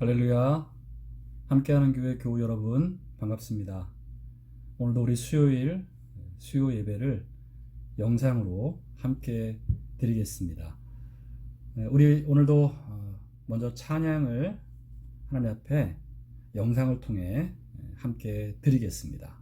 할렐루야. 함께하는 교회 교우 여러분 반갑습니다. 오늘도 우리 수요 예배를 영상으로 함께 드리겠습니다. 우리 오늘도 먼저 찬양을 하나님 앞에 영상을 통해 함께 드리겠습니다.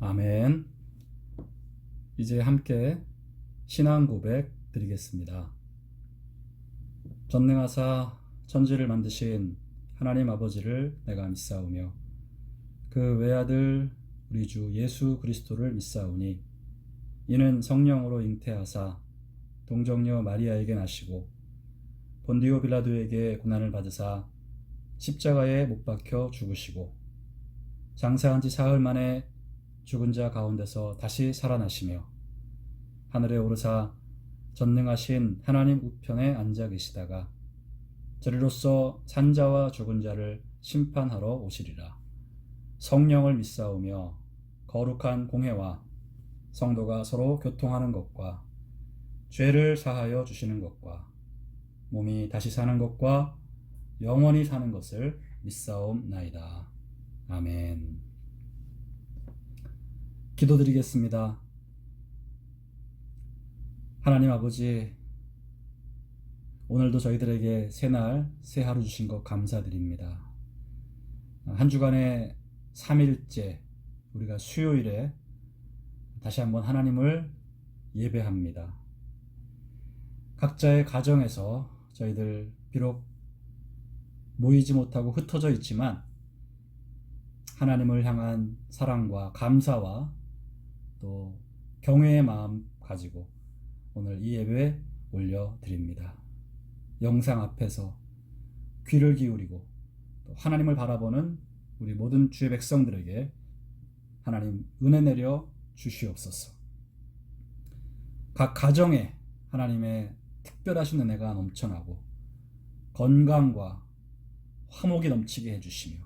아멘. 이제 함께 신앙 고백 드리겠습니다. 전능하사 천지를 만드신 하나님 아버지를 내가 믿사오며 그 외아들 우리 주 예수 그리스도를 믿사오니 이는 성령으로 잉태하사 동정녀 마리아에게 나시고 본디오 빌라도에게 고난을 받으사 십자가에 못 박혀 죽으시고 장사한 지 사흘 만에 죽은 자 가운데서 다시 살아나시며 하늘에 오르사 전능하신 하나님 우편에 앉아 계시다가 저리로서 산자와 죽은 자를 심판하러 오시리라. 성령을 믿사오며 거룩한 공회와 성도가 서로 교통하는 것과 죄를 사하여 주시는 것과 몸이 다시 사는 것과 영원히 사는 것을 믿사옵나이다. 아멘. 기도드리겠습니다. 하나님 아버지, 오늘도 저희들에게 새날 새 하루 주신 것 감사드립니다. 한 주간의 3일째 우리가 수요일에 다시 한번 하나님을 예배합니다. 각자의 가정에서 저희들 비록 모이지 못하고 흩어져 있지만 하나님을 향한 사랑과 감사와 또 경외의 마음 가지고 오늘 이 예배 올려드립니다. 영상 앞에서 귀를 기울이고 또 하나님을 바라보는 우리 모든 주의 백성들에게 하나님 은혜 내려 주시옵소서. 각 가정에 하나님의 특별하신 은혜가 넘쳐나고 건강과 화목이 넘치게 해주시며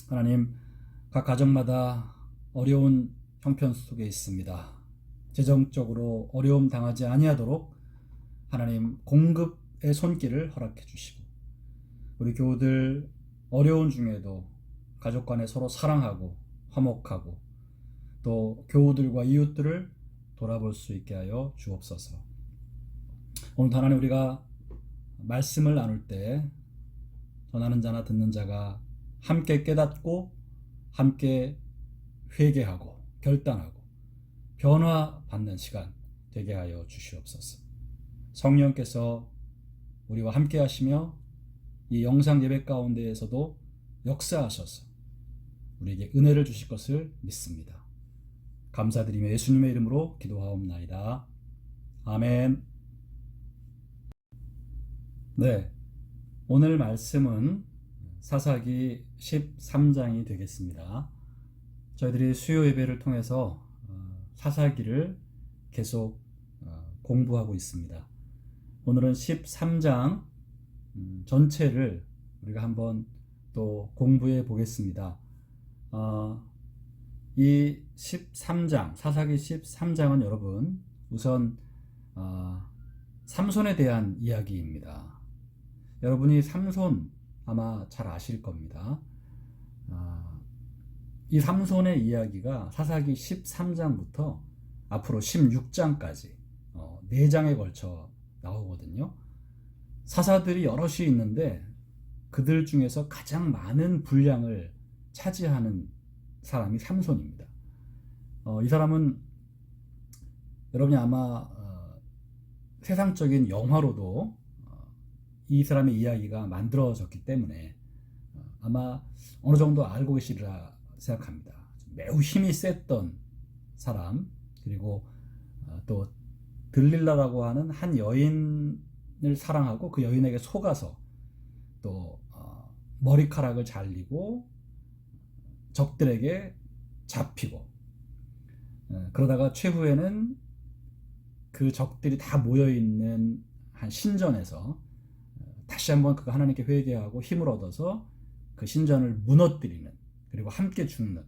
하나님 각 가정마다 어려운 형편 속에 있습니다. 재정적으로 어려움 당하지 아니하도록 하나님 공급의 손길을 허락해 주시고 우리 교우들 어려운 중에도 가족 간에 서로 사랑하고 화목하고 또 교우들과 이웃들을 돌아볼 수 있게 하여 주옵소서. 오늘 하나님 우리가 말씀을 나눌 때 전하는 자나 듣는 자가 함께 깨닫고 함께 회개하고 결단하고 변화받는 시간 되게 하여 주시옵소서. 성령께서 우리와 함께 하시며 이 영상 예배 가운데에서도 역사하셔서 우리에게 은혜를 주실 것을 믿습니다. 감사드리며 예수님의 이름으로 기도하옵나이다. 아멘. 네, 오늘 말씀은 사사기 13장이 되겠습니다. 저희들이 수요 예배를 통해서 사사기를 계속 공부하고 있습니다. 오늘은 13장 전체를 우리가 한번 또 공부해 보겠습니다. 이 13장, 사사기 13장은 여러분 우선 삼손에 대한 이야기입니다. 여러분이 삼손 아마 잘 아실 겁니다. 이 삼손의 이야기가 사사기 13장부터 앞으로 16장까지 4장에 걸쳐 나오거든요. 사사들이 여럿이 있는데 그들 중에서 가장 많은 분량을 차지하는 사람이 삼손입니다. 이 사람은 여러분이 아마 세상적인 영화로도 이 사람의 이야기가 만들어졌기 때문에 아마 어느 정도 알고 계시리라 생각합니다. 매우 힘이 셌던 사람, 그리고 또 들릴라라고 하는 한 여인을 사랑하고 그 여인에게 속아서 또 머리카락을 잘리고 적들에게 잡히고 그러다가 최후에는 그 적들이 다 모여있는 한 신전에서 다시 한번 그 하나님께 회개하고 힘을 얻어서 그 신전을 무너뜨리는, 그리고 함께 죽는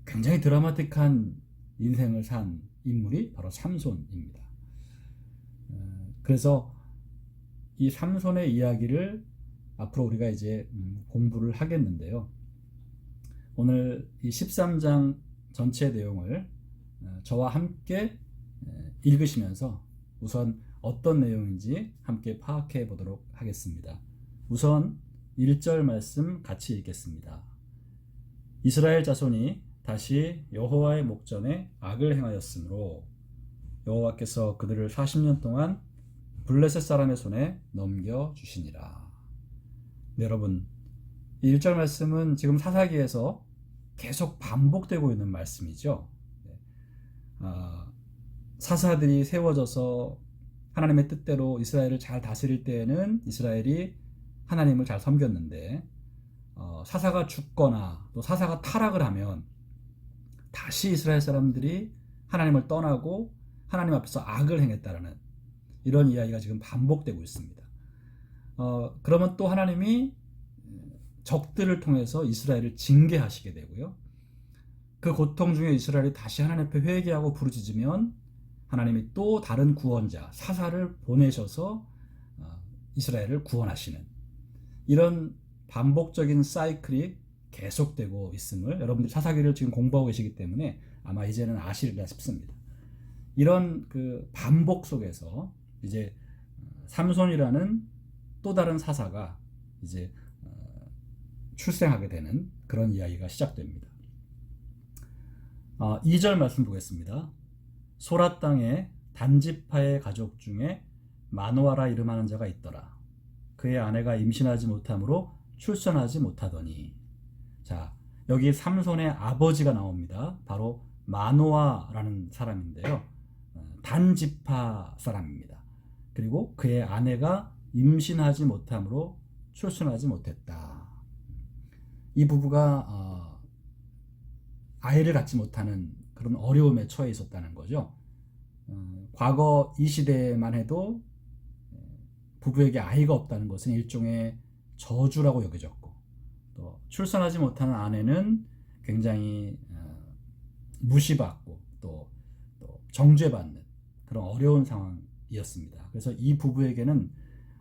굉장히 드라마틱한 인생을 산 인물이 바로 삼손입니다. 그래서 이 삼손의 이야기를 앞으로 우리가 이제 공부를 하겠는데요. 오늘 이 13장 전체 내용을 저와 함께 읽으시면서 우선 어떤 내용인지 함께 파악해 보도록 하겠습니다. 우선 1절 말씀 같이 읽겠습니다. 이스라엘 자손이 다시 여호와의 목전에 악을 행하였으므로 여호와께서 그들을 40년 동안 블레셋 사람의 손에 넘겨주시니라. 네, 여러분, 이 1절 말씀은 지금 사사기에서 계속 반복되고 있는 말씀이죠. 사사들이 세워져서 하나님의 뜻대로 이스라엘을 잘 다스릴 때에는 이스라엘이 하나님을 잘 섬겼는데, 사사가 죽거나 또 사사가 타락을 하면 다시 이스라엘 사람들이 하나님을 떠나고 하나님 앞에서 악을 행했다라는 이런 이야기가 지금 반복되고 있습니다. 그러면 또 하나님이 적들을 통해서 이스라엘을 징계하시게 되고요. 그 고통 중에 이스라엘이 다시 하나님 앞에 회개하고 부르짖으면 하나님이 또 다른 구원자 사사를 보내셔서 이스라엘을 구원하시는 이런 반복적인 사이클이 계속되고 있음을 여러분들이 사사기를 지금 공부하고 계시기 때문에 아마 이제는 아시리라 싶습니다. 이런 그 반복 속에서 이제 삼손이라는 또 다른 사사가 이제 출생하게 되는 그런 이야기가 시작됩니다. 2절 말씀 보겠습니다. 소라 땅에 단지파의 가족 중에 마노아라 이름하는 자가 있더라. 그의 아내가 임신하지 못하므로 출산하지 못하더니. 자, 여기 삼손의 아버지가 나옵니다. 바로 마노아라는 사람인데요. 단지파 사람입니다. 그리고 그의 아내가 임신하지 못하므로 출산하지 못했다. 이 부부가 아이를 갖지 못하는 그런 어려움에 처해 있었다는 거죠. 과거 이 시대만 해도 부부에게 아이가 없다는 것은 일종의 저주라고 여겨졌고, 또 출산하지 못하는 아내는 굉장히 무시받고 또 정죄받는 그런 어려운 상황이었습니다. 그래서 이 부부에게는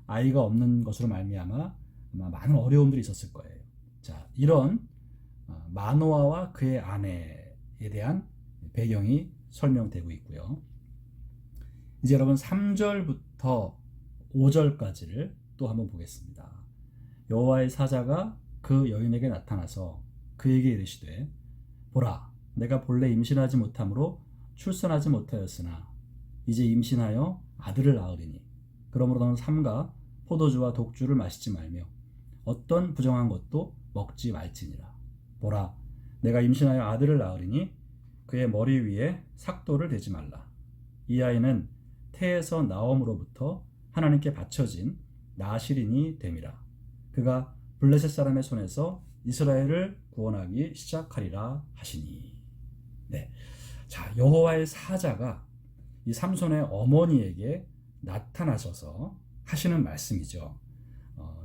아이가 없는 것으로 말미암아 아마 많은 어려움들이 있었을 거예요. 자, 이런 마노아와 그의 아내에 대한 배경이 설명되고 있고요. 이제 여러분 3절부터 5절까지를 또 한번 보겠습니다. 여호와의 사자가 그 여인에게 나타나서 그에게 이르시되, 보라, 내가 본래 임신하지 못함으로 출산하지 못하였으나 이제 임신하여 아들을 낳으리니 그러므로 너는 삼가 포도주와 독주를 마시지 말며 어떤 부정한 것도 먹지 말지니라. 보라, 내가 임신하여 아들을 낳으리니 그의 머리 위에 삭도를 대지 말라. 이 아이는 태에서 나옴으로부터 하나님께 바쳐진 나실인이 됨이라. 그가 블레셋 사람의 손에서 이스라엘을 구원하기 시작하리라 하시니. 네, 자, 여호와의 사자가 이 삼손의 어머니에게 나타나셔서 하시는 말씀이죠.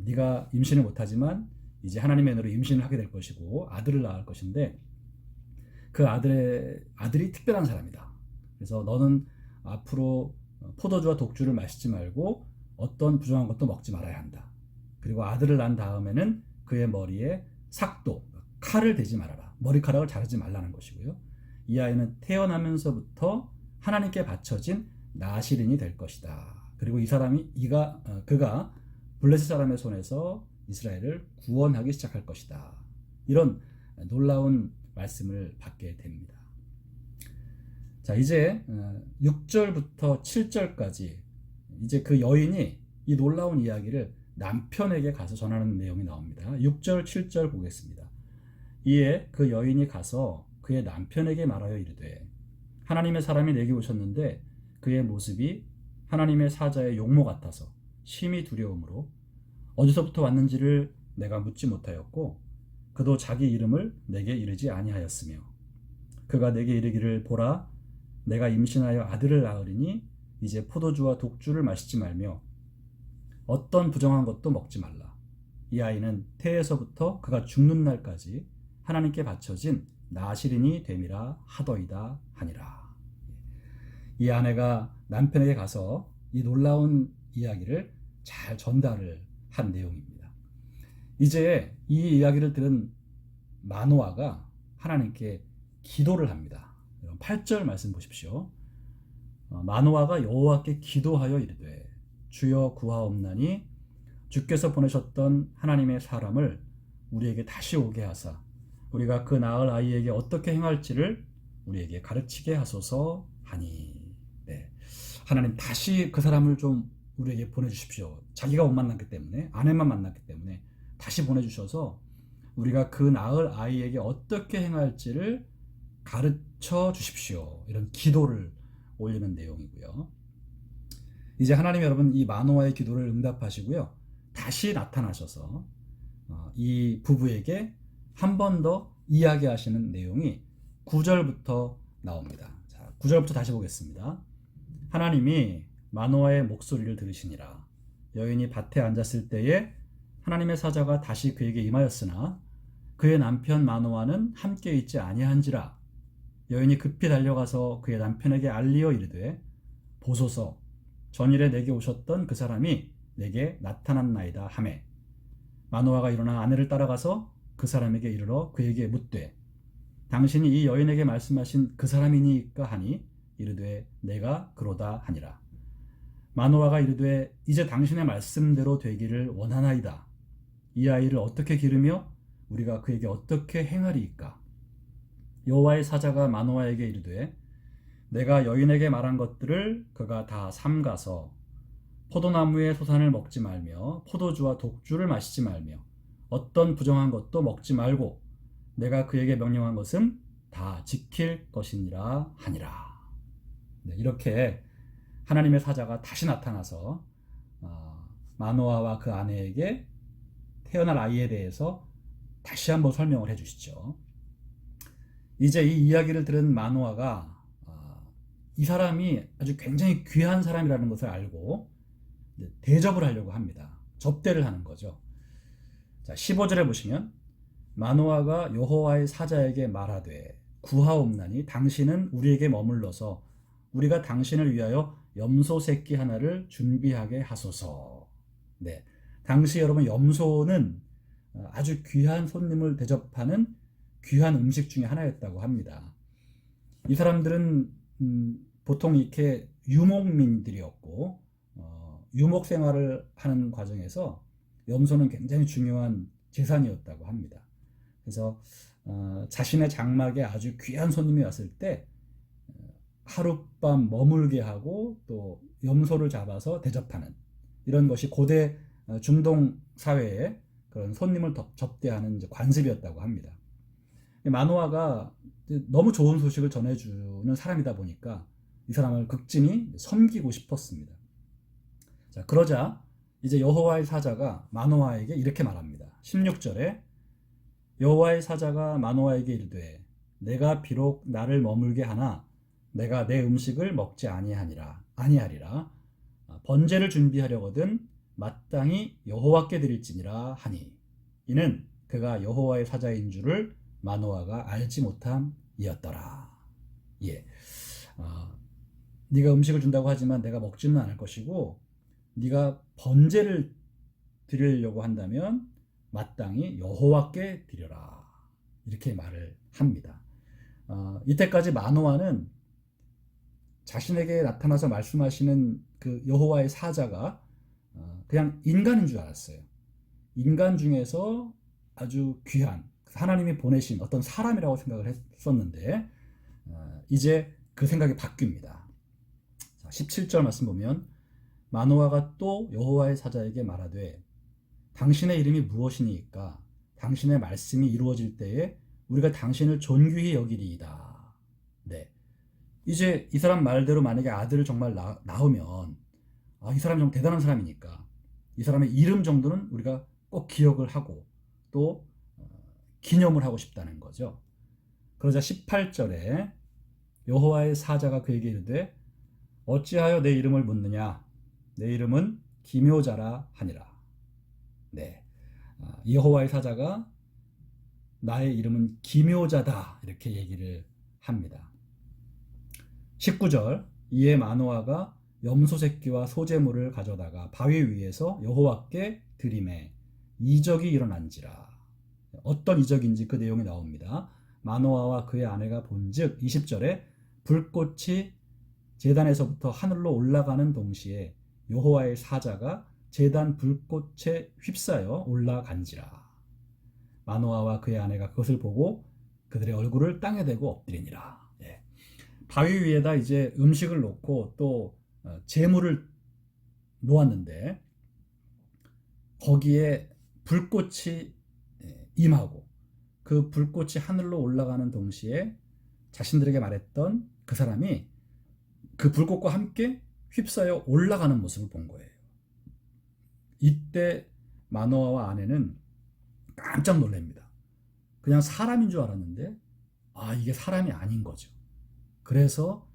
네가 임신을 못하지만 이제 하나님의 은혜로 임신을 하게 될 것이고 아들을 낳을 것인데 그 아들이 특별한 사람이다. 그래서 너는 앞으로 포도주와 독주를 마시지 말고 어떤 부정한 것도 먹지 말아야 한다. 그리고 아들을 낳은 다음에는 그의 머리에 삭도, 칼을 대지 말아라. 머리카락을 자르지 말라는 것이고요. 이 아이는 태어나면서부터 하나님께 바쳐진 나실인이 될 것이다. 그리고 그가 블레셋 사람의 손에서 이스라엘을 구원하기 시작할 것이다. 이런 놀라운 말씀을 받게 됩니다. 자, 이제 6절부터 7절까지 이제 그 여인이 이 놀라운 이야기를 남편에게 가서 전하는 내용이 나옵니다. 6절, 7절 보겠습니다. 이에 그 여인이 가서 그의 남편에게 말하여 이르되, 하나님의 사람이 내게 오셨는데 그의 모습이 하나님의 사자의 용모 같아서 심히 두려움으로 어디서부터 왔는지를 내가 묻지 못하였고 그도 자기 이름을 내게 이르지 아니하였으며 그가 내게 이르기를, 보라, 내가 임신하여 아들을 낳으리니 이제 포도주와 독주를 마시지 말며 어떤 부정한 것도 먹지 말라. 이 아이는 태에서부터 그가 죽는 날까지 하나님께 바쳐진 나실인이 됨이라 하더이다 하니라. 이 아내가 남편에게 가서 이 놀라운 이야기를 잘 전달을 한 내용입니다. 이제 이 이야기를 들은 마노아가 하나님께 기도를 합니다. 8절 말씀 보십시오. 마노아가 여호와께 기도하여 이르되, 주여 구하옵나니 주께서 보내셨던 하나님의 사람을 우리에게 다시 오게 하사 우리가 그 낳을 아이에게 어떻게 행할지를 우리에게 가르치게 하소서 하니. 네. 하나님 다시 그 사람을 좀 우리에게 보내주십시오. 자기가 못 만났기 때문에, 아내만 만났기 때문에 다시 보내주셔서 우리가 그 낳을 아이에게 어떻게 행할지를 가르쳐 주십시오. 이런 기도를 올리는 내용이고요. 이제 하나님 여러분 이 마노아의 기도를 응답하시고요. 다시 나타나셔서 이 부부에게 한 번 더 이야기하시는 내용이 9절부터 나옵니다. 자, 9절부터 다시 보겠습니다. 하나님이 마노아의 목소리를 들으시니라. 여인이 밭에 앉았을 때에 하나님의 사자가 다시 그에게 임하였으나 그의 남편 마노아는 함께 있지 아니한지라. 여인이 급히 달려가서 그의 남편에게 알리어 이르되 보소서 전일에 내게 오셨던 그 사람이 내게 나타났나이다 하매 마노아가 일어나 아내를 따라가서 그 사람에게 이르러 그에게 묻되 당신이 이 여인에게 말씀하신 그 사람이니까 하니 이르되 내가 그로다 하니라. 마노아가 이르되 이제 당신의 말씀대로 되기를 원하나이다. 이 아이를 어떻게 기르며 우리가 그에게 어떻게 행하리이까. 여호와의 사자가 마노아에게 이르되 내가 여인에게 말한 것들을 그가 다 삼가서 포도나무의 소산을 먹지 말며 포도주와 독주를 마시지 말며 어떤 부정한 것도 먹지 말고 내가 그에게 명령한 것은 다 지킬 것이니라 하니라. 네, 이렇게 하나님의 사자가 다시 나타나서 마노아와 그 아내에게 태어날 아이에 대해서 다시 한번 설명을 해주시죠. 이제 이 이야기를 들은 마노아가 이 사람이 아주 굉장히 귀한 사람이라는 것을 알고 대접을 하려고 합니다. 접대를 하는 거죠. 자, 15절에 보시면 마노아가 여호와의 사자에게 말하되 구하옵나니 당신은 우리에게 머물러서 우리가 당신을 위하여 염소 새끼 하나를 준비하게 하소서. 네, 당시 여러분 염소는 아주 귀한 손님을 대접하는 귀한 음식 중에 하나였다고 합니다. 이 사람들은 보통 이렇게 유목민들이었고 유목 생활을 하는 과정에서 염소는 굉장히 중요한 재산이었다고 합니다. 그래서 자신의 장막에 아주 귀한 손님이 왔을 때 하룻밤 머물게 하고 또 염소를 잡아서 대접하는 이런 것이 고대 중동 사회의 그런 손님을 접대하는 관습이었다고 합니다. 마노아가 너무 좋은 소식을 전해주는 사람이다 보니까 이 사람을 극진히 섬기고 싶었습니다. 자, 그러자 이제 여호와의 사자가 마노아에게 이렇게 말합니다. 16절에 여호와의 사자가 마노아에게 이르되 내가 비록 나를 머물게 하나 내가 내 음식을 먹지 아니하리라. 번제를 준비하려거든 마땅히 여호와께 드릴지니라 하니 이는 그가 여호와의 사자인 줄을 마노아가 알지 못함이었더라. 예, 네가 음식을 준다고 하지만 내가 먹지는 않을 것이고 네가 번제를 드리려고 한다면 마땅히 여호와께 드려라. 이렇게 말을 합니다. 이때까지 마노아는 자신에게 나타나서 말씀하시는 그 여호와의 사자가 그냥 인간인 줄 알았어요. 인간 중에서 아주 귀한 하나님이 보내신 어떤 사람이라고 생각을 했었는데 이제 그 생각이 바뀝니다. 17절 말씀 보면 마노아가 또 여호와의 사자에게 말하되 당신의 이름이 무엇이니까 당신의 말씀이 이루어질 때에 우리가 당신을 존귀히 여기리이다. 네, 이제 이 사람 말대로 만약에 아들을 정말 낳으면 이 사람 좀 대단한 사람이니까 이 사람의 이름 정도는 우리가 꼭 기억을 하고 또 기념을 하고 싶다는 거죠. 그러자 18절에 여호와의 사자가 그에게 이르되 어찌하여 내 이름을 묻느냐 내 이름은 기묘자라 하니라. 네, 여호와의 사자가 나의 이름은 기묘자다 이렇게 얘기를 합니다. 19절 이에 마노아가 염소 새끼와 소제물을 가져다가 바위 위에서 여호와께 드리매 이적이 일어난지라. 어떤 이적인지 그 내용이 나옵니다. 마노아와 그의 아내가 본즉 20절에 불꽃이 제단에서부터 하늘로 올라가는 동시에 여호와의 사자가 제단 불꽃에 휩싸여 올라간지라. 마노아와 그의 아내가 그것을 보고 그들의 얼굴을 땅에 대고 엎드리니라. 예. 바위 위에다 이제 음식을 놓고 또 재물을 놓았는데 거기에 불꽃이 임하고 그 불꽃이 하늘로 올라가는 동시에 자신들에게 말했던 그 사람이 그 불꽃과 함께 휩싸여 올라가는 모습을 본 거예요. 이때 마노아와 아내는 깜짝 놀랍니다. 그냥 사람인 줄 알았는데 이게 사람이 아닌 거죠. 그래서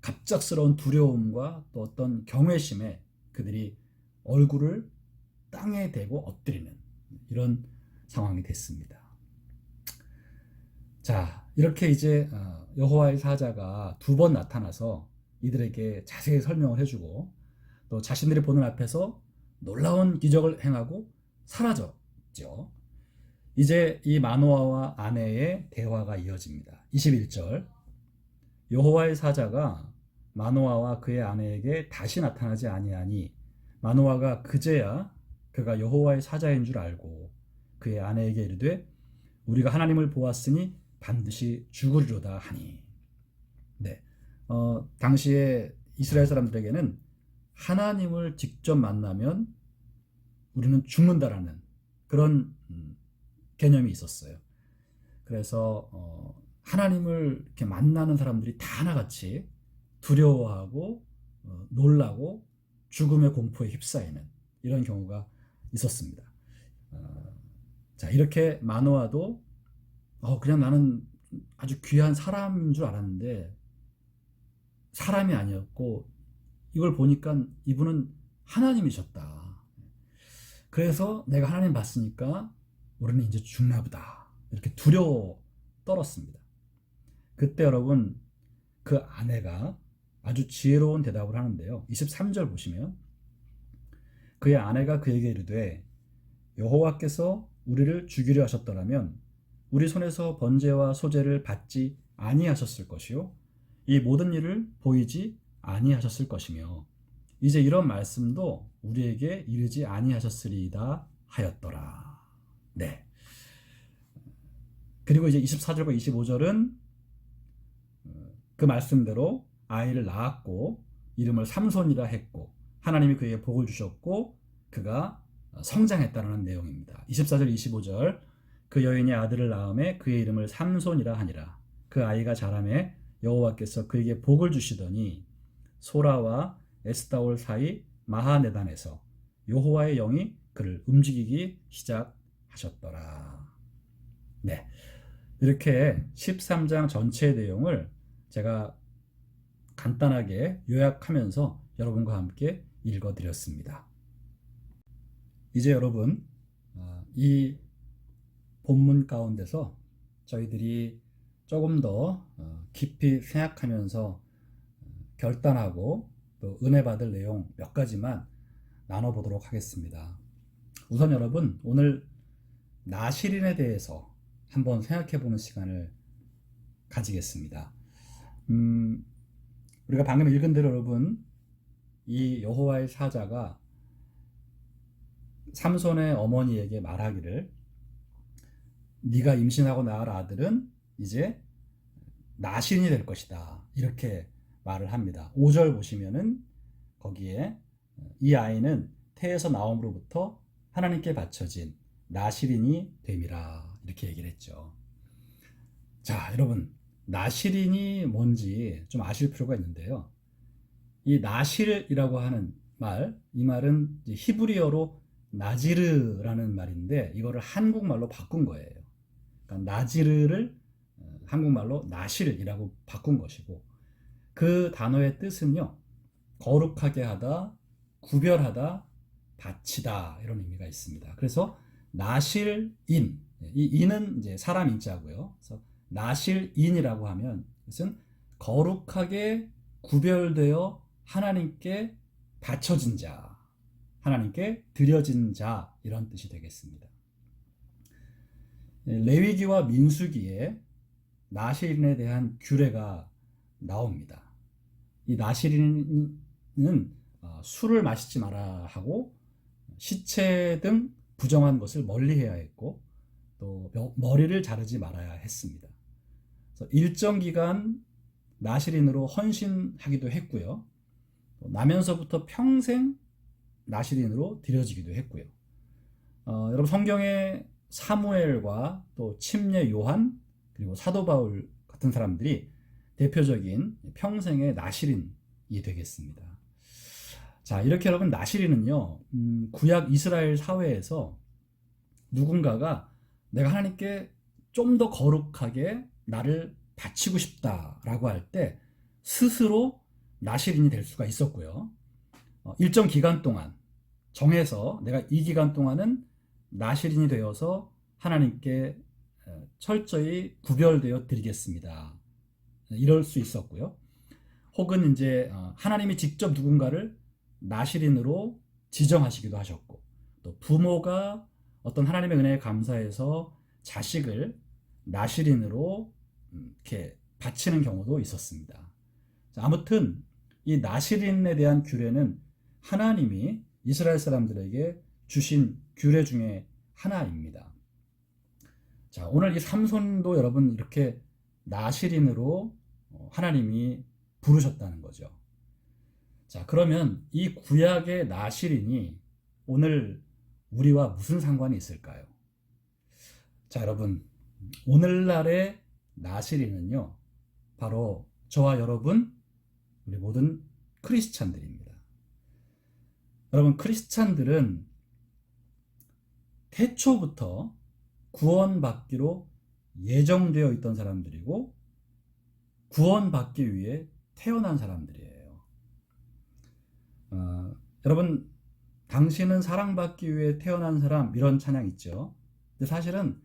갑작스러운 두려움과 또 어떤 경외심에 그들이 얼굴을 땅에 대고 엎드리는 이런 상황이 됐습니다. 자, 이렇게 이제 여호와의 사자가 2번 나타나서 이들에게 자세히 설명을 해주고 또 자신들이 보는 앞에서 놀라운 기적을 행하고 사라졌죠. 이제 이 마노아와 아내의 대화가 이어집니다. 21절 여호와의 사자가 마노아와 그의 아내에게 다시 나타나지 아니하니 마노아가 그제야 그가 여호와의 사자인 줄 알고 그의 아내에게 이르되 우리가 하나님을 보았으니 반드시 죽으리로다 하니. 네, 당시에 이스라엘 사람들에게는 하나님을 직접 만나면 우리는 죽는다라는 그런 개념이 있었어요. 그래서 하나님을 이렇게 만나는 사람들이 다 하나같이 두려워하고 놀라고 죽음의 공포에 휩싸이는 이런 경우가 있었습니다. 자, 이렇게 마노아도 그냥 나는 아주 귀한 사람인 줄 알았는데 사람이 아니었고 이걸 보니까 이분은 하나님이셨다. 그래서 내가 하나님 봤으니까 우리는 이제 죽나 보다. 이렇게 두려워 떨었습니다. 그때 여러분 그 아내가 아주 지혜로운 대답을 하는데요. 23절 보시면 그의 아내가 그에게 이르되 여호와께서 우리를 죽이려 하셨더라면 우리 손에서 번제와 소제를 받지 아니하셨을 것이요 이 모든 일을 보이지 아니하셨을 것이며 이제 이런 말씀도 우리에게 이르지 아니하셨으리이다 하였더라. 네. 그리고 이제 24절과 25절은 그 말씀대로 아이를 낳았고 이름을 삼손이라 했고 하나님이 그에게 복을 주셨고 그가 성장했다는 내용입니다. 24절 25절 그 여인이 아들을 낳음에 그의 이름을 삼손이라 하니라. 그 아이가 자라매 여호와께서 그에게 복을 주시더니 소라와 에스다올 사이 마하네단에서 여호와의 영이 그를 움직이기 시작하셨더라. 네, 이렇게 13장 전체의 내용을 제가 간단하게 요약하면서 여러분과 함께 읽어드렸습니다. 이제 여러분 이 본문 가운데서 저희들이 조금 더 깊이 생각하면서 결단하고 또 은혜 받을 내용 몇 가지만 나눠보도록 하겠습니다. 우선 여러분 오늘 나실인에 대해서 한번 생각해보는 시간을 가지겠습니다. 우리가 방금 읽은 대로 여러분 이 여호와의 사자가 삼손의 어머니에게 말하기를 네가 임신하고 낳을 아들은 이제 나신이 될 것이다 이렇게 말을 합니다. 5절 보시면은 거기에 이 아이는 태에서 나옴으로부터 하나님께 바쳐진 나실인이 됨이라 이렇게 얘기를 했죠. 자, 여러분 나실인이 뭔지 좀 아실 필요가 있는데요. 이 나실이라고 하는 말, 이 말은 히브리어로 나지르라는 말인데 이거를 한국말로 바꾼 거예요. 그러니까 나지르를 한국말로 나실이라고 바꾼 것이고 그 단어의 뜻은요. 거룩하게 하다, 구별하다, 바치다 이런 의미가 있습니다. 그래서 나실인, 이 인은 이제 사람 인자고요. 그래서 나실인이라고 하면 이것은 거룩하게 구별되어 하나님께 바쳐진 자, 하나님께 드려진 자 이런 뜻이 되겠습니다. 레위기와 민수기에 나실인에 대한 규례가 나옵니다. 이 나실인은 술을 마시지 마라 하고 시체 등 부정한 것을 멀리해야 했고 또 머리를 자르지 말아야 했습니다. 그래서 일정 기간 나시린으로 헌신하기도 했고요. 나면서부터 평생 나시린으로 드려지기도 했고요. 여러분 성경에 사무엘과 또 침례 요한 그리고 사도 바울 같은 사람들이 대표적인 평생의 나시린이 되겠습니다. 자, 이렇게 여러분 나시린은요, 구약 이스라엘 사회에서 누군가가 내가 하나님께 좀 더 거룩하게 나를 바치고 싶다라고 할 때 스스로 나시린이 될 수가 있었고요. 일정 기간 동안 정해서 내가 이 기간 동안은 나시린이 되어서 하나님께 철저히 구별되어 드리겠습니다. 이럴 수 있었고요. 혹은 이제 하나님이 직접 누군가를 나시린으로 지정하시기도 하셨고, 또 부모가 어떤 하나님의 은혜에 감사해서 자식을 나시린으로 이렇게 바치는 경우도 있었습니다. 아무튼 이 나시린에 대한 규례는 하나님이 이스라엘 사람들에게 주신 규례 중에 하나입니다. 자, 오늘 이 삼손도 여러분 이렇게 나시린으로 하나님이 부르셨다는 거죠. 자, 그러면 이 구약의 나시린이 오늘 우리와 무슨 상관이 있을까요? 자, 여러분, 오늘날의 나시린은요, 바로 저와 여러분, 우리 모든 크리스찬들입니다. 여러분, 크리스찬들은 태초부터 구원받기로 예정되어 있던 사람들이고 구원받기 위해 태어난 사람들이에요. 여러분, 당신은 사랑받기 위해 태어난 사람, 이런 찬양 있죠. 근데 사실은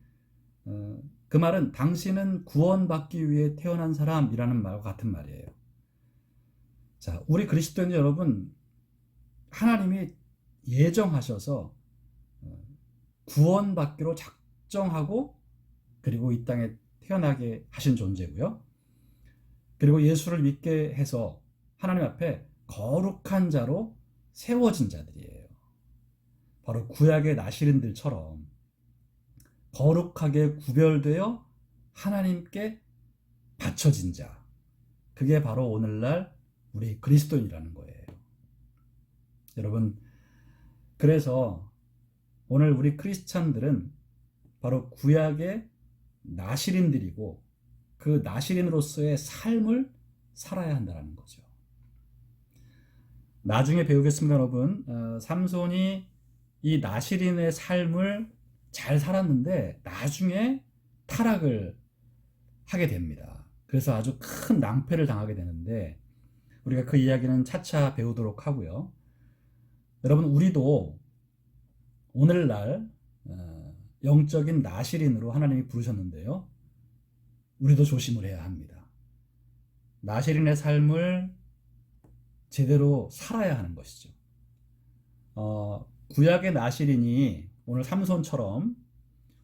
그 말은 당신은 구원받기 위해 태어난 사람이라는 말과 같은 말이에요. 자, 우리 그리스도인 여러분, 하나님이 예정하셔서 구원받기로 작정하고 그리고 이 땅에 태어나게 하신 존재고요. 그리고 예수를 믿게 해서 하나님 앞에 거룩한 자로 세워진 자들이에요. 바로 구약의 나시린들처럼 거룩하게 구별되어 하나님께 바쳐진 자, 그게 바로 오늘날 우리 그리스도인이라는 거예요. 여러분, 그래서 오늘 우리 크리스찬들은 바로 구약의 나시린들이고 그 나시린으로서의 삶을 살아야 한다는 거죠. 나중에 배우겠습니다, 여러분. 삼손이 이 나시린의 삶을 잘 살았는데 나중에 타락을 하게 됩니다. 그래서 아주 큰 낭패를 당하게 되는데 우리가 그 이야기는 차차 배우도록 하고요. 여러분, 우리도 오늘날 영적인 나시린으로 하나님이 부르셨는데요. 우리도 조심을 해야 합니다. 나시린의 삶을 제대로 살아야 하는 것이죠. 구약의 나시린이 오늘 삼손처럼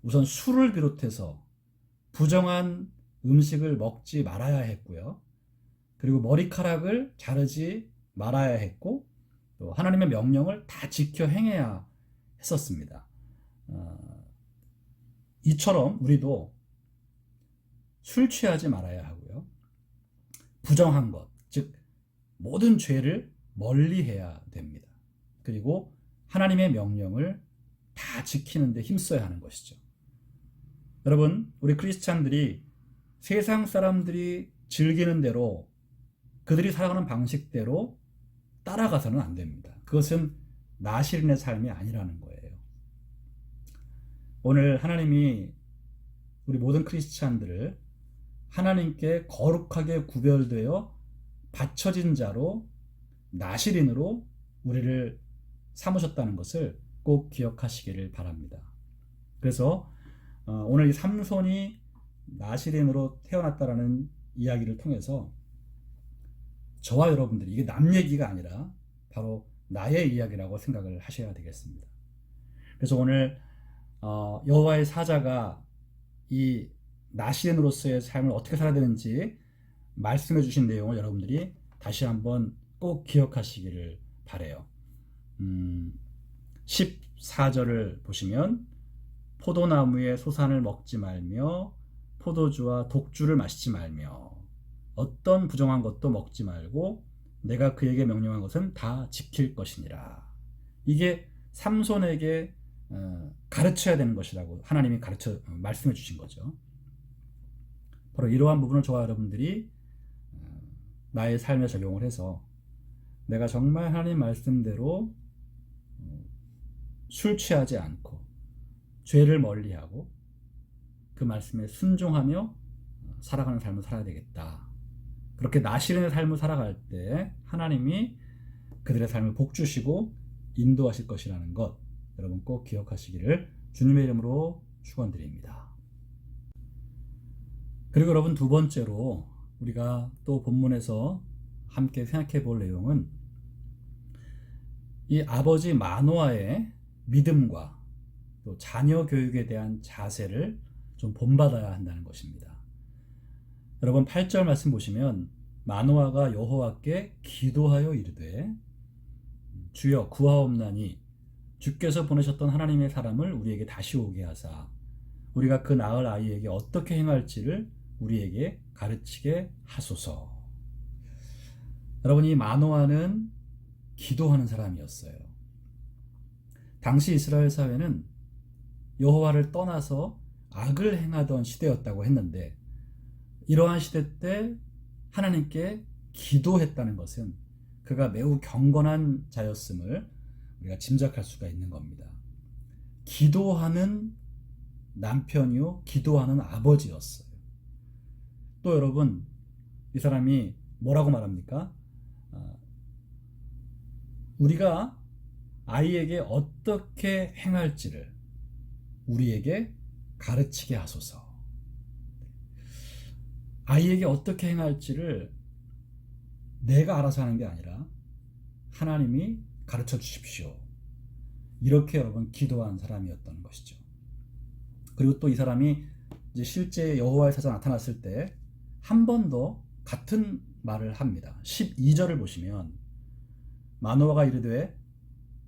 우선 술을 비롯해서 부정한 음식을 먹지 말아야 했고요. 그리고 머리카락을 자르지 말아야 했고, 또 하나님의 명령을 다 지켜 행해야 했었습니다. 이처럼 우리도 술 취하지 말아야 하고요. 부정한 것, 즉 모든 죄를 멀리해야 됩니다. 그리고 하나님의 명령을 다 지키는 데 힘써야 하는 것이죠. 여러분, 우리 크리스찬들이 세상 사람들이 즐기는 대로 그들이 살아가는 방식대로 따라가서는 안 됩니다. 그것은 나시린의 삶이 아니라는 거예요. 오늘 하나님이 우리 모든 크리스찬들을 하나님께 거룩하게 구별되어 바쳐진 자로 나시린으로 우리를 삼으셨다는 것을 꼭 기억하시기를 바랍니다. 그래서 오늘 이 삼손이 나시린으로 태어났다라는 이야기를 통해서 저와 여러분들이, 이게 남 얘기가 아니라 바로 나의 이야기라고 생각을 하셔야 되겠습니다. 그래서 오늘 여호와의 사자가 이 나시린으로서의 삶을 어떻게 살아야 되는지 말씀해 주신 내용을 여러분들이 다시 한번 꼭 기억하시기를 바라요. 14절을 보시면 포도나무의 소산을 먹지 말며 포도주와 독주를 마시지 말며 어떤 부정한 것도 먹지 말고 내가 그에게 명령한 것은 다 지킬 것이니라. 이게 삼손에게 가르쳐야 되는 것이라고 하나님이 말씀해 주신 거죠. 바로 이러한 부분을 저와 여러분들이 나의 삶에 적용을 해서 내가 정말 하나님 말씀대로 술 취하지 않고 죄를 멀리하고 그 말씀에 순종하며 살아가는 삶을 살아야 되겠다. 그렇게 나시린의 삶을 살아갈 때 하나님이 그들의 삶을 복주시고 인도하실 것이라는 것, 여러분 꼭 기억하시기를 주님의 이름으로 축원드립니다. 그리고 여러분, 두 번째로 우리가 또 본문에서 함께 생각해 볼 내용은 이 아버지 마노아의 믿음과 또 자녀 교육에 대한 자세를 좀 본받아야 한다는 것입니다. 여러분 8절 말씀 보시면 마노아가 여호와께 기도하여 이르되 주여 구하옵나니 주께서 보내셨던 하나님의 사람을 우리에게 다시 오게 하사 우리가 그 낳을 아이에게 어떻게 행할지를 우리에게 가르치게 하소서. 여러분, 이 마노아는 기도하는 사람이었어요. 당시 이스라엘 사회는 여호와를 떠나서 악을 행하던 시대였다고 했는데 이러한 시대 때 하나님께 기도했다는 것은 그가 매우 경건한 자였음을 우리가 짐작할 수가 있는 겁니다. 기도하는 남편이요, 기도하는 아버지였어요. 또 여러분, 이 사람이 뭐라고 말합니까? 우리가 아이에게 어떻게 행할지를 우리에게 가르치게 하소서. 아이에게 어떻게 행할지를 내가 알아서 하는 게 아니라 하나님이 가르쳐 주십시오. 이렇게 여러분 기도한 사람이었던 것이죠. 그리고 또 이 사람이 이제 실제 여호와의 사자가 나타났을 때 한 번 더 같은 말을 합니다. 12절을 보시면 마노아가 이르되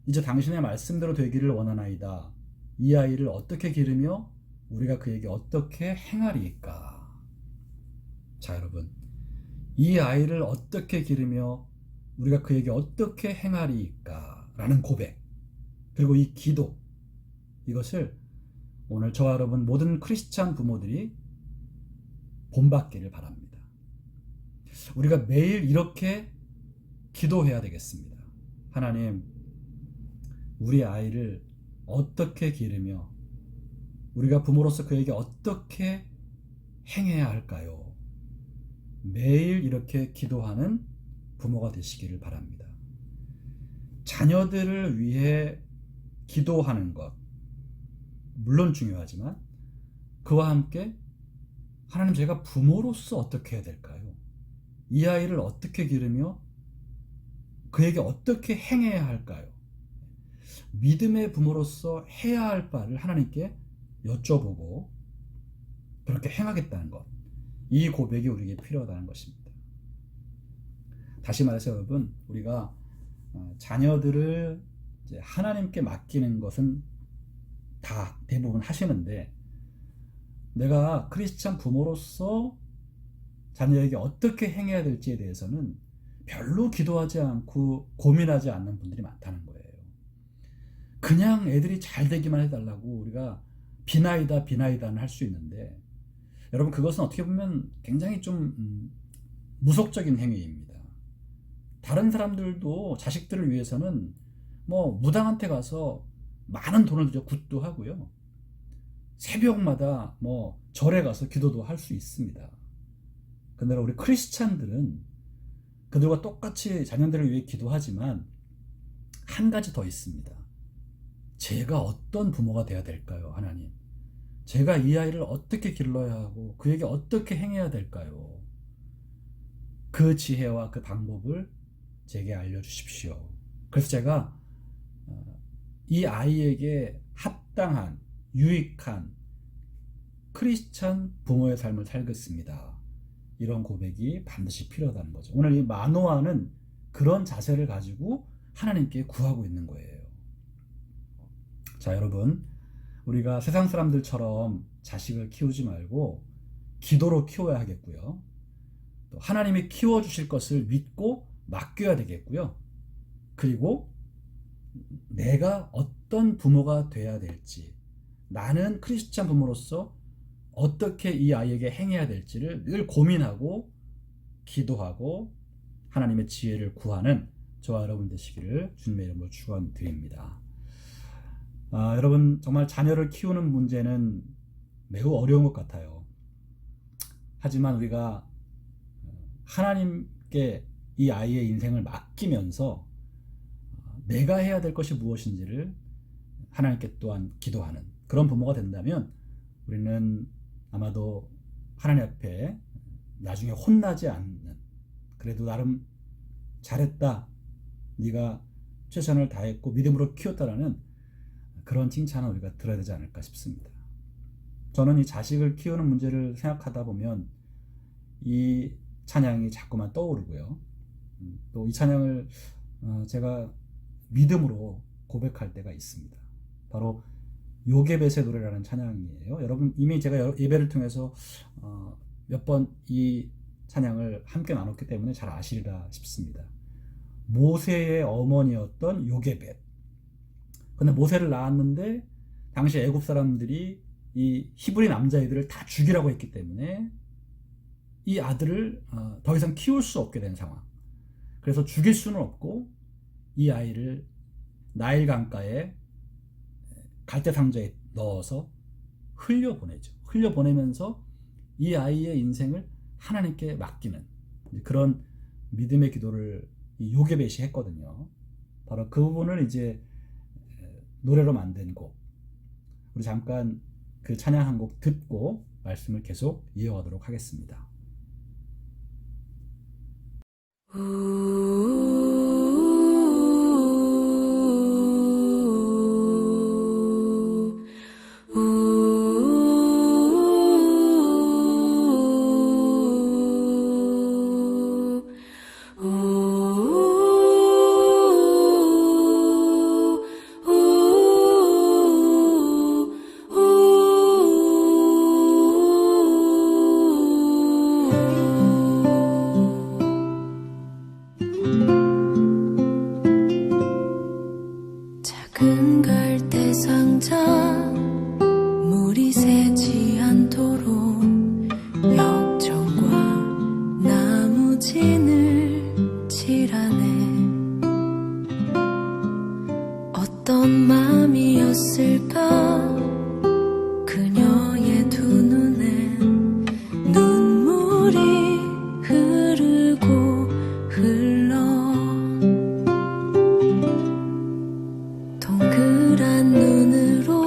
이제 당신의 말씀대로 되기를 원하나이다. 이 아이를 어떻게 기르며 우리가 그에게 어떻게 행하리이까. 자 여러분, 이 아이를 어떻게 기르며 우리가 그에게 어떻게 행하리이까 라는 고백, 그리고 이 기도, 이것을 오늘 저와 여러분 모든 크리스찬 부모들이 본받기를 바랍니다. 우리가 매일 이렇게 기도해야 되겠습니다. 하나님, 우리 아이를 어떻게 기르며 우리가 부모로서 그에게 어떻게 행해야 할까요? 매일 이렇게 기도하는 부모가 되시기를 바랍니다. 자녀들을 위해 기도하는 것 물론 중요하지만 그와 함께 하나님, 제가 부모로서 어떻게 해야 될까요? 이 아이를 어떻게 기르며 그에게 어떻게 행해야 할까요? 믿음의 부모로서 해야 할 바를 하나님께 여쭤보고 그렇게 행하겠다는 것, 이 고백이 우리에게 필요하다는 것입니다. 다시 말해서 여러분, 우리가 자녀들을 이제 하나님께 맡기는 것은 다 대부분 하시는데 내가 크리스찬 부모로서 자녀에게 어떻게 행해야 될지에 대해서는 별로 기도하지 않고 고민하지 않는 분들이 많다는 거예요. 그냥 애들이 잘 되기만 해달라고 우리가 비나이다는 할 수 있는데 여러분, 그것은 어떻게 보면 굉장히 좀 무속적인 행위입니다. 다른 사람들도 자식들을 위해서는 뭐 무당한테 가서 많은 돈을 들여 굿도 하고요, 새벽마다 뭐 절에 가서 기도도 할 수 있습니다. 근데 우리 크리스찬들은 그들과 똑같이 자녀들을 위해 기도하지만 한 가지 더 있습니다. 제가 어떤 부모가 되어야 될까요, 하나님? 제가 이 아이를 어떻게 길러야 하고 그에게 어떻게 행해야 될까요? 그 지혜와 그 방법을 제게 알려주십시오. 그래서 제가 이 아이에게 합당한 유익한 크리스찬 부모의 삶을 살겠습니다. 이런 고백이 반드시 필요하다는 거죠. 오늘 이 마노아는 그런 자세를 가지고 하나님께 구하고 있는 거예요. 자 여러분, 우리가 세상 사람들처럼 자식을 키우지 말고 기도로 키워야 하겠고요. 또 하나님이 키워주실 것을 믿고 맡겨야 되겠고요. 그리고 내가 어떤 부모가 돼야 될지, 나는 크리스찬 부모로서 어떻게 이 아이에게 행해야 될지를 늘 고민하고 기도하고 하나님의 지혜를 구하는 저와 여러분 되시기를 주님의 이름으로 축원드립니다. 여러분, 정말 자녀를 키우는 문제는 매우 어려운 것 같아요. 하지만 우리가 하나님께 이 아이의 인생을 맡기면서 내가 해야 될 것이 무엇인지를 하나님께 또한 기도하는 그런 부모가 된다면 우리는 아마도 하나님 앞에 나중에 혼나지 않는, 그래도 나름 잘했다, 네가 최선을 다했고 믿음으로 키웠다라는 그런 칭찬을 우리가 들어야 되지 않을까 싶습니다. 저는 이 자식을 키우는 문제를 생각하다 보면 이 찬양이 자꾸만 떠오르고요. 또 이 찬양을 제가 믿음으로 고백할 때가 있습니다. 바로 요게벳의 노래라는 찬양이에요. 여러분, 이미 제가 예배를 통해서 몇 번 이 찬양을 함께 나눴기 때문에 잘 아시리라 싶습니다. 모세의 어머니였던 요게벳. 근데 모세를 낳았는데 당시 애굽 사람들이 이 히브리 남자애들을 다 죽이라고 했기 때문에 이 아들을 더 이상 키울 수 없게 된 상황. 그래서 죽일 수는 없고 이 아이를 나일 강가에 갈대 상자에 넣어서 흘려보내죠. 흘려보내면서 이 아이의 인생을 하나님께 맡기는 그런 믿음의 기도를 이 요게벳이 했거든요. 바로 그 부분을 이제 노래로 만든 곡, 우리 잠깐 그 찬양 한 곡 듣고 말씀을 계속 이어가도록 하겠습니다. 작은 갈대 상자 물이 새지 않도록 역청과 나무진을 칠하네. 어떤 맘이었을까 그녀의 두 눈엔 눈물이 흐르고 흘러 동그란 눈으로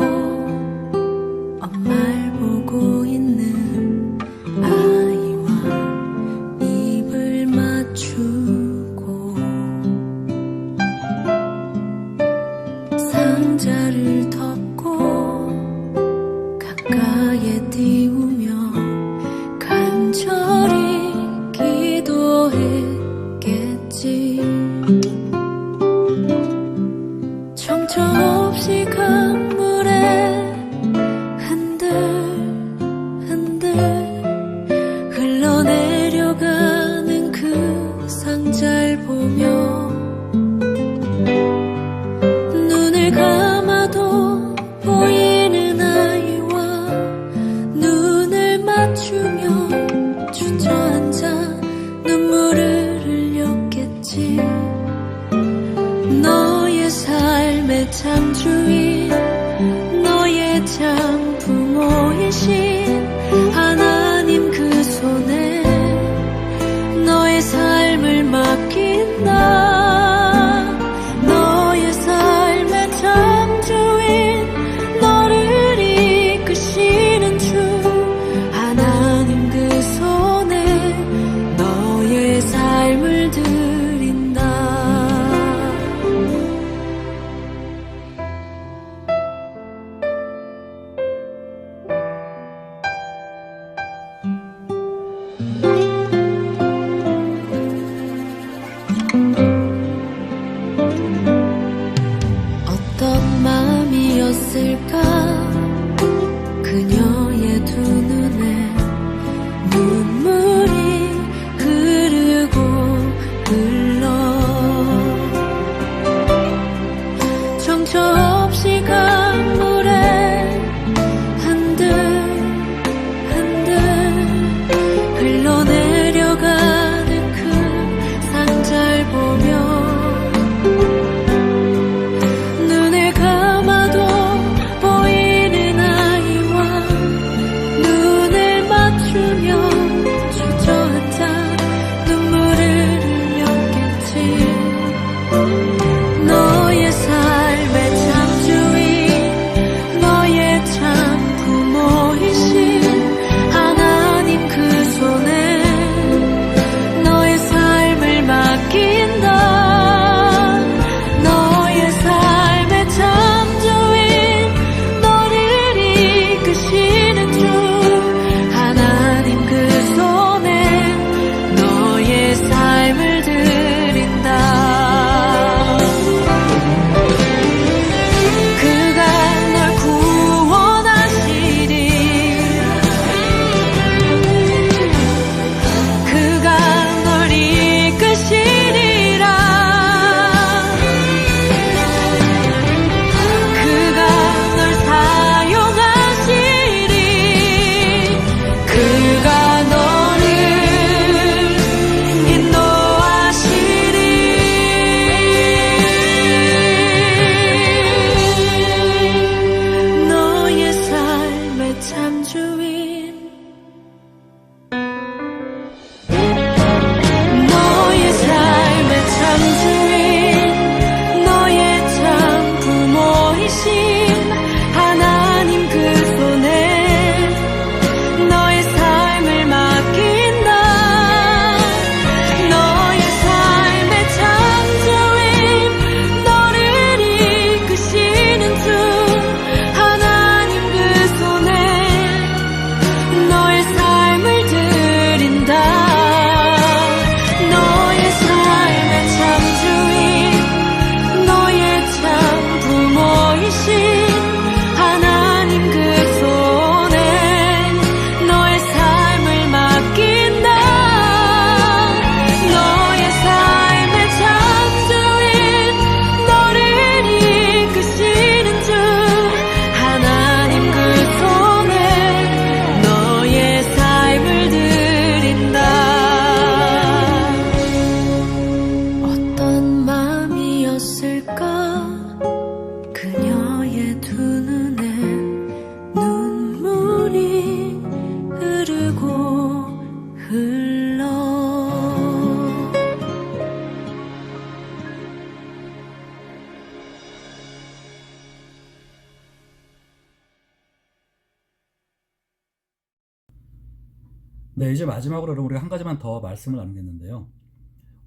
엄마를 보고 있는 아이와 입을 맞추고 상자를 덮고 가까이에 띄우며 간절히 기도했겠지. 정처없이 강물에 흔들흔들 흘러내려가는 그 상자를 보며 눈을 감아도 보이는 아이와 눈을 맞추며 주저앉아 눈물을 흘렸겠지. 너의 삶의 창조인 너의 참 부모이신 하나님 그 손에 너의 삶을 맡긴다. 너의 삶의 창조인 너를 이끄시는 주 하나님 그 손에 너의 삶을 드린다. 참주인 너의 삶의 참주인 너의 참 부모이신 하나님 그 손에 너의 삶을 맡긴다 너의 삶의 참주인 너를 이끄시는 주 하나님 그 손에 너의 삶을 드린다 너의 삶의 참주인 너의 참 부모이신 하나님 그 손에 너의 삶을 맡긴다 너의 삶의 참주인 너를 이끄시는 주 하나님 그 손에 너의 삶을 드린다 어떤 마음이었을까 그녀의 두 눈엔 눈물이 흐르고 흘러 네, 이제 마지막으로 여러분 우리가 한 가지만 더 말씀을 나누겠는데요.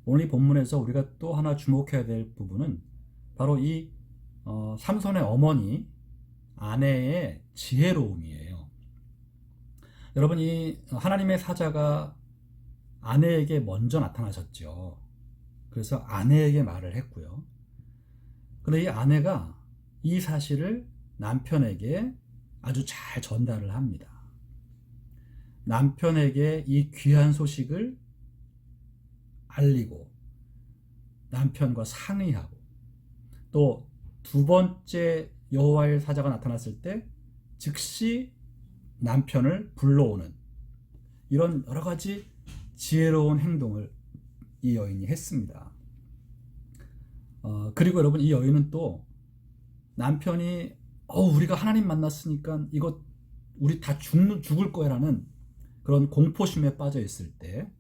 오늘 이 본문에서 우리가 또 하나 주목해야 될 부분은 바로 이 삼손의 어머니 아내의 지혜로움이에요. 여러분 이 하나님의 사자가 아내에게 먼저 나타나셨죠. 그래서 아내에게 말을 했고요. 그런데 이 아내가 이 사실을 남편에게 아주 잘 전달을 합니다. 남편에게 이 귀한 소식을 알리고 남편과 상의하고 또 두 번째 여호와의 사자가 나타났을 때 즉시 남편을 불러오는 이런 여러 가지 지혜로운 행동을 이 여인이 했습니다. 그리고 여러분 이 여인은 또 남편이 우리가 하나님 만났으니까 이거 우리 다 죽을 거야라는 그런 공포심에 빠져 있을 때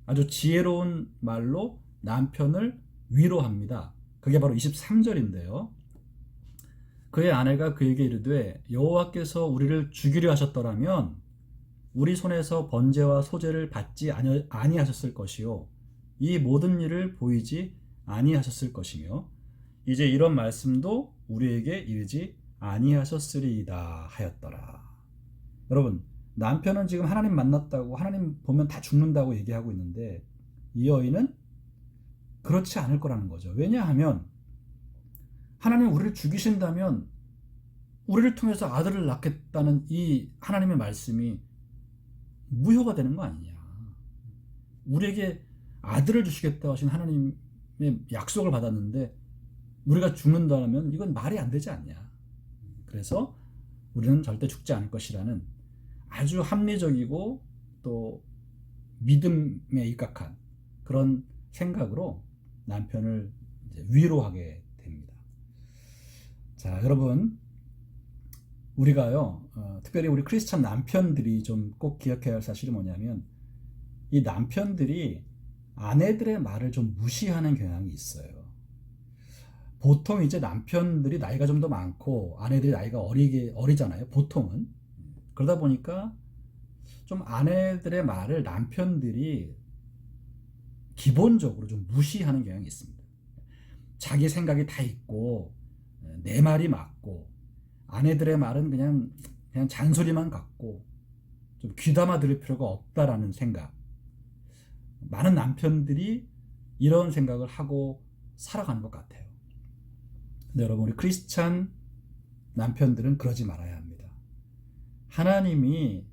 아주 지혜로운 말로 남편을 위로합니다. 그게 바로 23절인데요. 그의 아내가 그에게 이르되 여호와께서 우리를 죽이려 하셨더라면 우리 손에서 번제와 소제를 받지 아니하셨을 것이요 이 모든 일을 보이지 아니하셨을 것이며 이제 이런 말씀도 우리에게 이르지 아니하셨으리이다 하였더라. 여러분 남편은 지금 하나님 만났다고 하나님 보면 다 죽는다고 얘기하고 있는데 이 여인은 그렇지 않을 거라는 거죠. 왜냐하면 하나님 우리를 죽이신다면 우리를 통해서 아들을 낳겠다는 이 하나님의 말씀이 무효가 되는 거 아니냐. 우리에게 아들을 주시겠다고 하신 하나님의 약속을 받았는데 우리가 죽는다면 이건 말이 안 되지 않냐. 그래서 우리는 절대 죽지 않을 것이라는 아주 합리적이고 또 믿음에 입각한 그런 생각으로 남편을 이제 위로하게 됩니다. 자, 여러분 우리가요 특별히 우리 크리스찬 남편들이 좀 꼭 기억해야 할 사실이 뭐냐면 이 남편들이 아내들의 말을 좀 무시하는 경향이 있어요. 보통 이제 남편들이 나이가 좀 더 많고 아내들이 나이가 어리잖아요. 보통은. 그러다 보니까 좀 아내들의 말을 남편들이 기본적으로 좀 무시하는 경향이 있습니다. 자기 생각이 다 있고 내 말이 맞고 아내들의 말은 그냥 잔소리만 같고 좀 귀담아 들을 필요가 없다라는 생각. 많은 남편들이 이런 생각을 하고 살아가는 것 같아요. 근데 여러분 우리 크리스찬 남편들은 그러지 말아야 합니다. 하나님이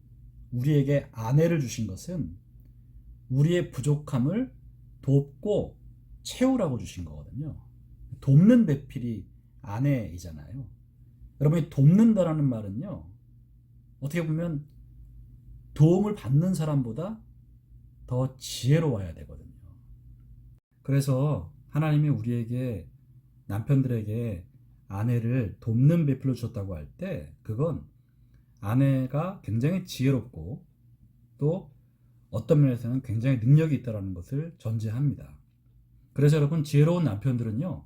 우리에게 아내를 주신 것은 우리의 부족함을 돕고 채우라고 주신 거거든요. 돕는 배필이 아내이잖아요. 여러분이 돕는다라는 말은요, 어떻게 보면 도움을 받는 사람보다 더 지혜로워야 되거든요. 그래서 하나님이 우리에게 남편들에게 아내를 돕는 배필로 주셨다고 할 때 그건 아내가 굉장히 지혜롭고 또 어떤 면에서는 굉장히 능력이 있다는 것을 전제합니다. 그래서 여러분, 지혜로운 남편들은요,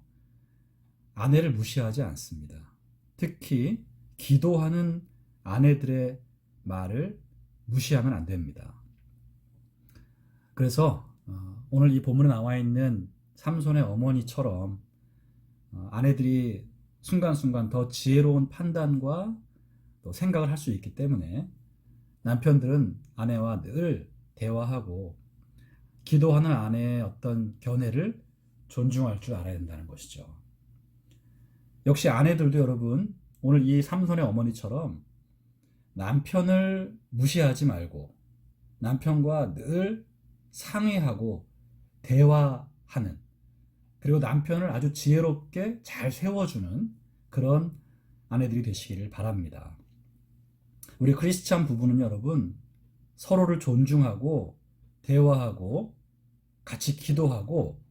아내를 무시하지 않습니다. 특히 기도하는 아내들의 말을 무시하면 안 됩니다. 그래서 오늘 이 본문에 나와 있는 삼손의 어머니처럼 아내들이 순간순간 더 지혜로운 판단과 또 생각을 할 수 있기 때문에 남편들은 아내와 늘 대화하고 기도하는 아내의 어떤 견해를 존중할 줄 알아야 된다는 것이죠. 역시 아내들도 여러분, 오늘 이 삼손의 어머니처럼 남편을 무시하지 말고 남편과 늘 상의하고 대화하는, 그리고 남편을 아주 지혜롭게 잘 세워주는 그런 아내들이 되시기를 바랍니다. 우리 크리스찬 부부는 여러분, 서로를 존중하고 대화하고 같이 기도하고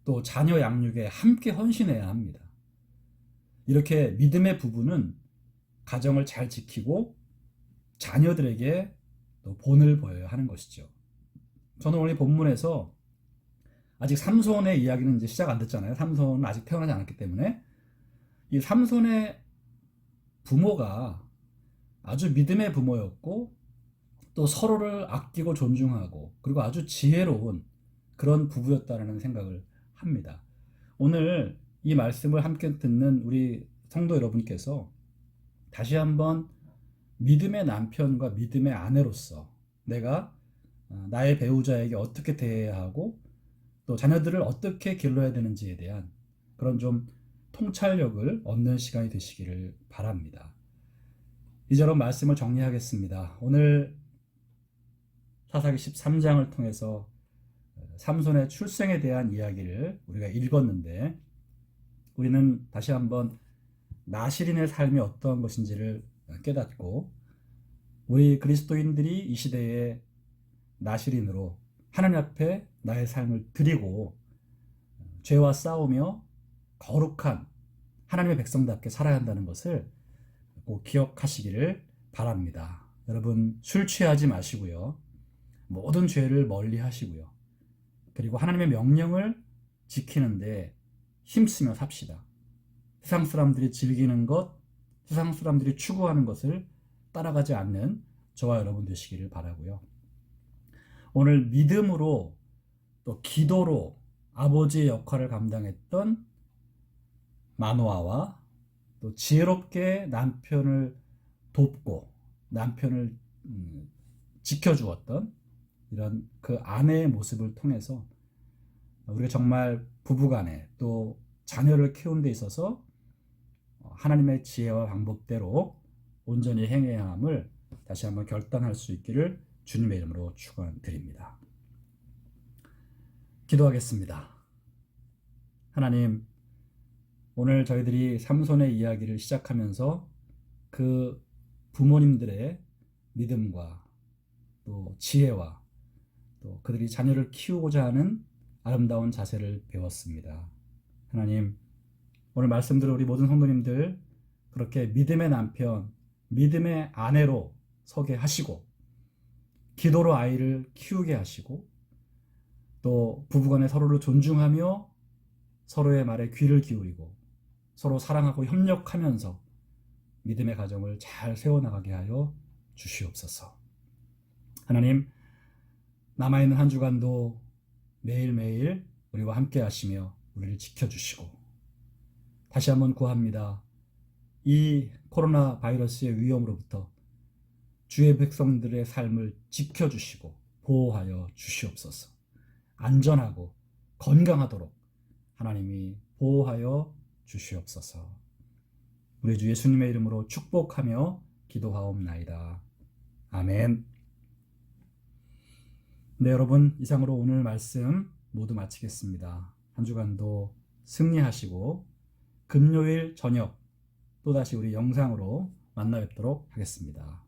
또 자녀 양육에 함께 헌신해야 합니다. 이렇게 믿음의 부부는 가정을 잘 지키고 자녀들에게 또 본을 보여야 하는 것이죠. 저는 오늘 본문에서 아직 삼손의 이야기는 이제 시작 안 됐잖아요. 삼손은 아직 태어나지 않았기 때문에 이 삼손의 부모가 아주 믿음의 부모였고 또 서로를 아끼고 존중하고 그리고 아주 지혜로운 그런 부부였다는 생각을 합니다. 오늘 이 말씀을 함께 듣는 우리 성도 여러분께서 다시 한번 믿음의 남편과 믿음의 아내로서 내가 나의 배우자에게 어떻게 대해야 하고 또 자녀들을 어떻게 길러야 되는지에 대한 그런 좀 통찰력을 얻는 시간이 되시기를 바랍니다. 이제로 말씀을 정리하겠습니다. 오늘 사사기 13장을 통해서 삼손의 출생에 대한 이야기를 우리가 읽었는데 우리는 다시 한번 나실인의 삶이 어떠한 것인지를 깨닫고 우리 그리스도인들이 이 시대에 나실인으로 하나님 앞에 나의 삶을 드리고 죄와 싸우며 거룩한 하나님의 백성답게 살아야 한다는 것을 꼭 기억하시기를 바랍니다. 여러분, 술 취하지 마시고요. 모든 죄를 멀리 하시고요. 그리고 하나님의 명령을 지키는데 힘쓰며 삽시다. 세상 사람들이 즐기는 것, 세상 사람들이 추구하는 것을 따라가지 않는 저와 여러분 되시기를 바라고요. 오늘 믿음으로 또 기도로 아버지의 역할을 감당했던 마노아와 또 지혜롭게 남편을 돕고 남편을 지켜주었던 이런 그 아내의 모습을 통해서 우리가 정말 부부간에 또 자녀를 키우는 데 있어서 하나님의 지혜와 방법대로 온전히 행해야 함을 다시 한번 결단할 수 있기를 주님의 이름으로 축원드립니다. 기도하겠습니다. 하나님, 오늘 저희들이 삼손의 이야기를 시작하면서 그 부모님들의 믿음과 또 지혜와 또 그들이 자녀를 키우고자 하는 아름다운 자세를 배웠습니다. 하나님, 오늘 말씀대로 우리 모든 성도님들 그렇게 믿음의 남편, 믿음의 아내로 서게 하시고 기도로 아이를 키우게 하시고 또 부부간에 서로를 존중하며 서로의 말에 귀를 기울이고 서로 사랑하고 협력하면서 믿음의 가정을 잘 세워나가게 하여 주시옵소서. 하나님, 남아있는 한 주간도 매일매일 우리와 함께 하시며 우리를 지켜주시고 다시 한번 구합니다. 이 코로나 바이러스의 위험으로부터 주의 백성들의 삶을 지켜주시고 보호하여 주시옵소서. 안전하고 건강하도록 하나님이 보호하여 주시옵소서. 우리 주 예수님의 이름으로 축복하며 기도하옵나이다. 아멘. 네, 여러분, 이상으로 오늘 말씀 모두 마치겠습니다. 한 주간도 승리하시고 금요일 저녁 또다시 우리 영상으로 만나 뵙도록 하겠습니다.